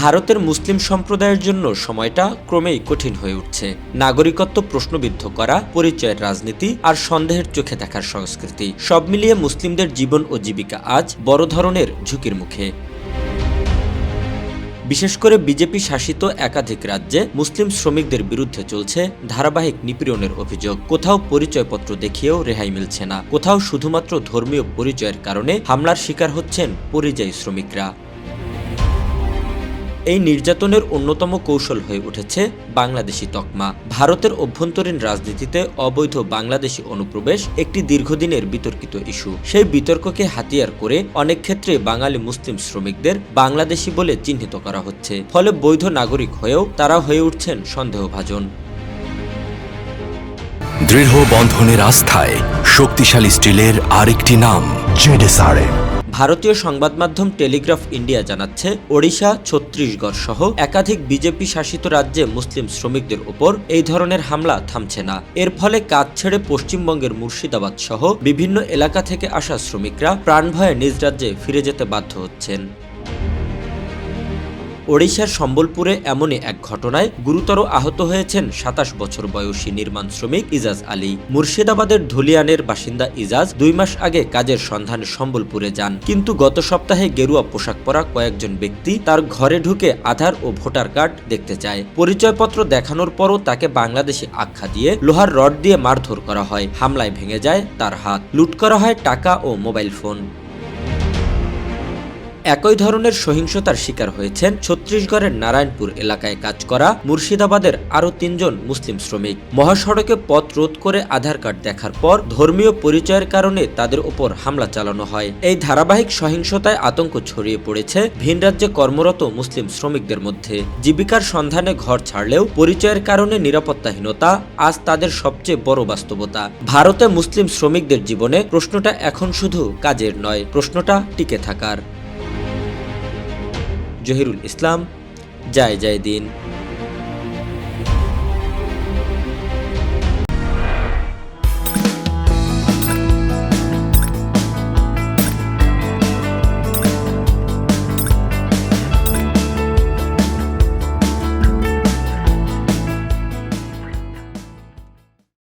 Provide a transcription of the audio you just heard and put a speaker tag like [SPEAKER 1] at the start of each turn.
[SPEAKER 1] ভারতের মুসলিম সম্প্রদায়ের জন্য সময়টা ক্রমেই কঠিন হয়ে উঠছে। নাগরিকত্ব প্রশ্নবিদ্ধ করা, পরিচয়ের রাজনীতি আর সন্দেহের চোখে দেখার সংস্কৃতি সব মিলিয়ে মুসলিমদের জীবন ও জীবিকা আজ বড় ধরনের ঝুঁকির মুখে। বিশেষ করে বিজেপি শাসিত একাধিক রাজ্যে মুসলিম শ্রমিকদের বিরুদ্ধে চলছে ধারাবাহিক নিপীড়নের অভিযোগ। কোথাও পরিচয়পত্র দেখিয়েও রেহাই মিলছে না, কোথাও শুধুমাত্র ধর্মীয় পরিচয়ের কারণে হামলার শিকার হচ্ছেন পরিযায়ী শ্রমিকরা। এই নির্যাতনের অন্যতম কৌশল হয়ে উঠেছে বাংলাদেশি তকমা। ভারতের অভ্যন্তরীণ রাজনীতিতে অবৈধ বাংলাদেশি অনুপ্রবেশ একটি দীর্ঘদিনের বিতর্কিত ইস্যু। সেই বিতর্ককে হাতিয়ার করে অনেক ক্ষেত্রে বাঙালি মুসলিম শ্রমিকদের বাংলাদেশি বলে চিহ্নিত করা হচ্ছে। ফলে বৈধ নাগরিক হয়েও তারা হয়ে উঠছেন সন্দেহভাজন।
[SPEAKER 2] দৃঢ় বন্ধনের আস্থায় শক্তিশালী স্টিলের আরেকটি নাম জেডএসআরএম।
[SPEAKER 1] ভারতীয় সংবাদ মাধ্যম টেলিগ্রাফ ইন্ডিয়া জানাচ্ছে, ওড়িশা, ছত্তিশগড় সহ একাধিক বিজেপি শাসিত রাজ্যে মুসলিম শ্রমিকদের ওপর এই ধরনের হামলা থামছে না। এর ফলে কাজ ছেড়ে পশ্চিমবঙ্গের মুর্শিদাবাদ সহ বিভিন্ন এলাকা থেকে আসা শ্রমিকরা প্রাণভয়ে নিজ রাজ্যে ফিরে যেতে বাধ্য হচ্ছেন। ওড়িশার সম্বলপুরে এমনই এক ঘটনায় গুরুতর আহত হয়েছেন ২৭ বছর বয়সী নির্মাণ শ্রমিক ইজাজ আলী। মুর্শিদাবাদের ধুলিয়ানের বাসিন্দা ইজাজ ২ মাস আগে কাজের সন্ধানে সম্বলপুরে যান, কিন্তু গত সপ্তাহে গেরুয়া পোশাক পরা কয়েকজন ব্যক্তি তার ঘরে ঢুকে আধার ও ভোটার কার্ড দেখতে চায়। পরিচয়পত্র দেখানোর পরও তাকে বাংলাদেশি আখ্যা দিয়ে লোহার রড দিয়ে মারধর করা হয়। হামলায় ভেঙে যায় তার হাত, লুট করা হয় টাকা ও মোবাইল ফোন। একই ধরনের সহিংসতার শিকার হয়েছেন ছত্তিশগড়ের নারায়ণপুর এলাকায় কাজ করা মুর্শিদাবাদের আরও ৩ জন মুসলিম শ্রমিক। মহাসড়কে পথ রোধ করে আধার কার্ড দেখার পর ধর্মীয় পরিচয়ের কারণে তাদের উপর হামলা চালানো হয়। এই ধারাবাহিক সহিংসতায় আতঙ্ক ছড়িয়ে পড়েছে ভিন রাজ্যে কর্মরত মুসলিম শ্রমিকদের মধ্যে। জীবিকার সন্ধানে ঘর ছাড়লেও পরিচয়ের কারণে নিরাপত্তাহীনতা আজ তাদের সবচেয়ে বড় বাস্তবতা। ভারতে মুসলিম শ্রমিকদের জীবনে প্রশ্নটা এখন শুধু কাজের নয়, প্রশ্নটা টিকে থাকার। জহিরুল ইসলাম, জয় জয় দিন।